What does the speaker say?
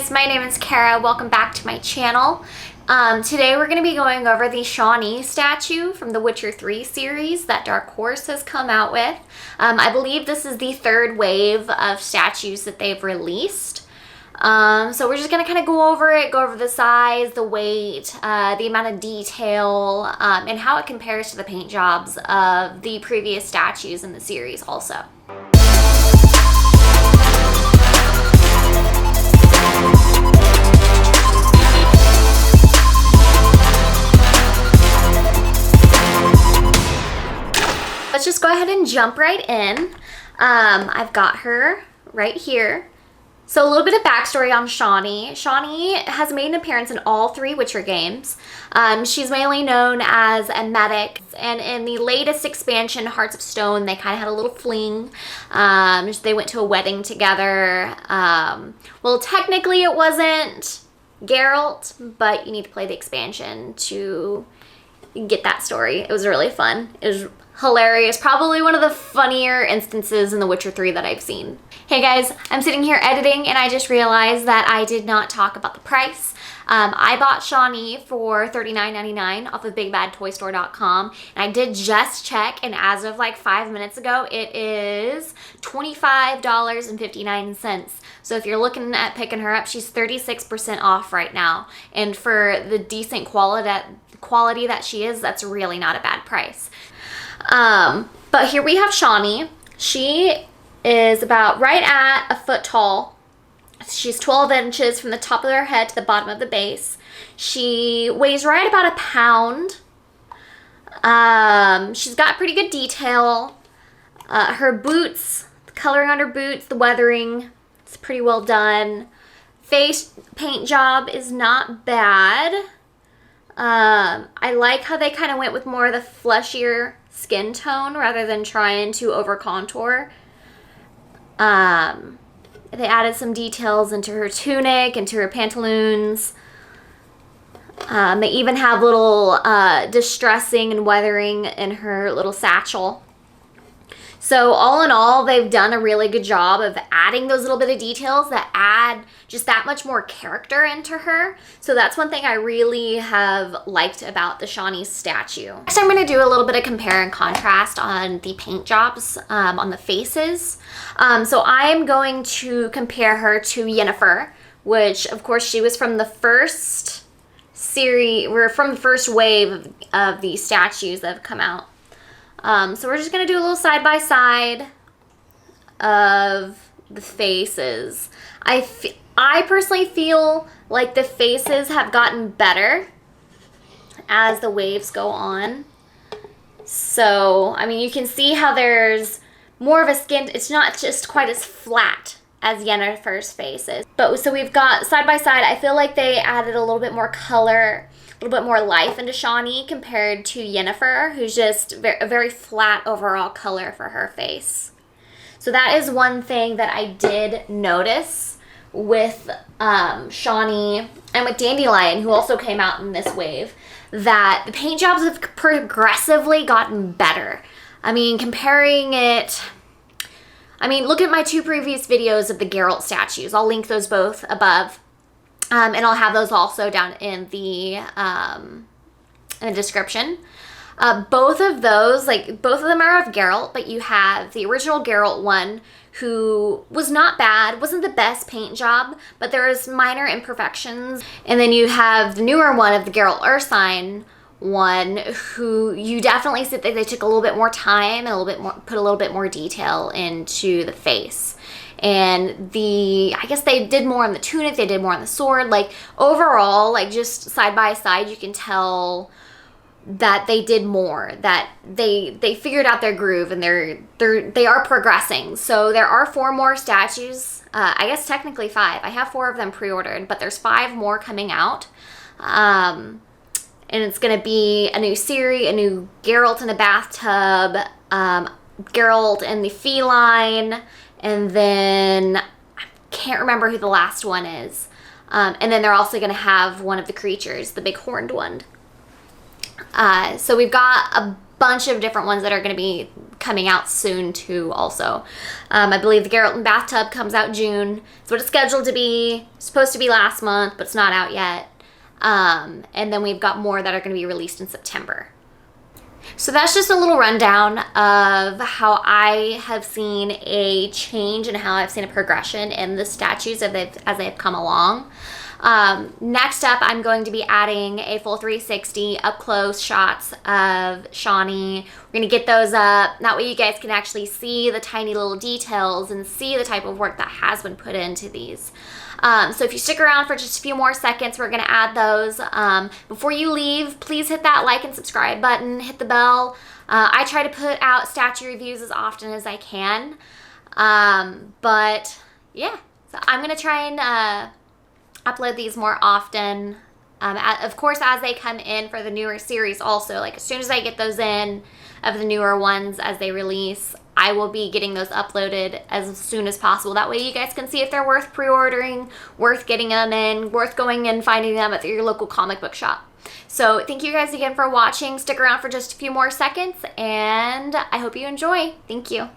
guys, my name is Kara. Welcome back to my channel. Today we're going to be going over the Shani statue from the Witcher 3 series that Dark Horse has come out with. I believe this is the third wave of statues that they've released. So we're just going to kind of go over the size, the weight, the amount of detail, and how it compares to the paint jobs of the previous statues in the series also. Let's just go ahead and jump right in. I've got her right here. So a little bit of backstory on Shani. Shani has made an appearance in all three Witcher games. She's mainly known as a medic, and in the latest expansion, Hearts of Stone, they kind of had a little fling. They went to a wedding together. Well, technically it wasn't Geralt, but you need to play the expansion to get that story. It was really fun. It was hilarious. Probably one of the funnier instances in The Witcher 3 that I've seen. Hey guys, I'm sitting here editing and I just realized that I did not talk about the price. I bought Shani for $39.99 off of BigBadToyStore.com, and I did just check, and as of like 5 minutes ago, it is $25.59. So if you're looking at picking her up, she's 36% off right now. And for the decent quality that she is, that's really not a bad price. But here we have Shani. She is about right at a foot tall. She's 12 inches from the top of her head to the bottom of the base. She weighs right about a pound. She's got pretty good detail. Her boots, the coloring on her boots, the weathering, it's pretty well done. Face paint job is not bad. I like how they kind of went with more of the fleshier skin tone rather than trying to over contour. They added some details into her tunic, into her pantaloons. They even have little distressing and weathering in her little satchel. So all in all, they've done a really good job of adding those little bit of details that add just that much more character into her. So that's one thing I really have liked about the Shani statue. Next, I'm going to do a little bit of compare and contrast on the paint jobs on the faces. So I'm going to compare her to Yennefer, which of course she was from the first series, or from the first wave of the statues that have come out. So we're just going to do a little side-by-side of the faces. I personally feel like the faces have gotten better as the waves go on. So, I mean, you can see how there's more of a skin. It's not just quite as flat as Yennefer's face is. But so we've got side-by-side. I feel like they added a little bit more color, a little bit more life into Shani compared to Yennefer, who's just a very flat overall color for her face. So that is one thing that I did notice with Shani and with Dandelion, who also came out in this wave, that the paint jobs have progressively gotten better. I mean, comparing it, look at my two previous videos of the Geralt statues. I'll link those both above. And I'll have those also down in the description. Both of those, both of them are of Geralt, but you have the original Geralt one, who was not bad, wasn't the best paint job, but there was minor imperfections. And then you have the newer one of the Geralt Ursine one, who you definitely see that they took a little bit more time and put a little bit more detail into the face. And I guess they did more on the tunic, they did more on the sword. Overall, just side by side, you can tell that they did more, that they figured out their groove, and they are progressing. So there are 4 more statues, I guess technically 5. I have 4 of them pre-ordered, but there's 5 more coming out. And it's going to be a new Ciri, a new Geralt in a bathtub, Geralt and the feline, and then I can't remember who the last one is. And then they're also going to have one of the creatures, the big horned one. So we've got a bunch of different ones that are going to be coming out soon too also. I believe the Geralt and Bathtub comes out June. It's what it's scheduled to be. It's supposed to be last month, but it's not out yet. And then we've got more that are going to be released in September. So that's just a little rundown of how I have seen a change and how I've seen a progression in the statues as they have come along. Next up, I'm going to be adding a full 360 up close shots of Shani. We're going to get those up. That way you guys can actually see the tiny little details and see the type of work that has been put into these. So if you stick around for just a few more seconds, we're going to add those. Before you leave, please hit that like and subscribe button, hit the bell. I try to put out statue reviews as often as I can. But yeah, so I'm going to try and upload these more often. Of course, as they come in for the newer series also, like as soon as I get those in of the newer ones as they release, I will be getting those uploaded as soon as possible. That way you guys can see if they're worth pre-ordering, worth getting them in, worth going and finding them at your local comic book shop. So thank you guys again for watching. Stick around for just a few more seconds, and I hope you enjoy. Thank you.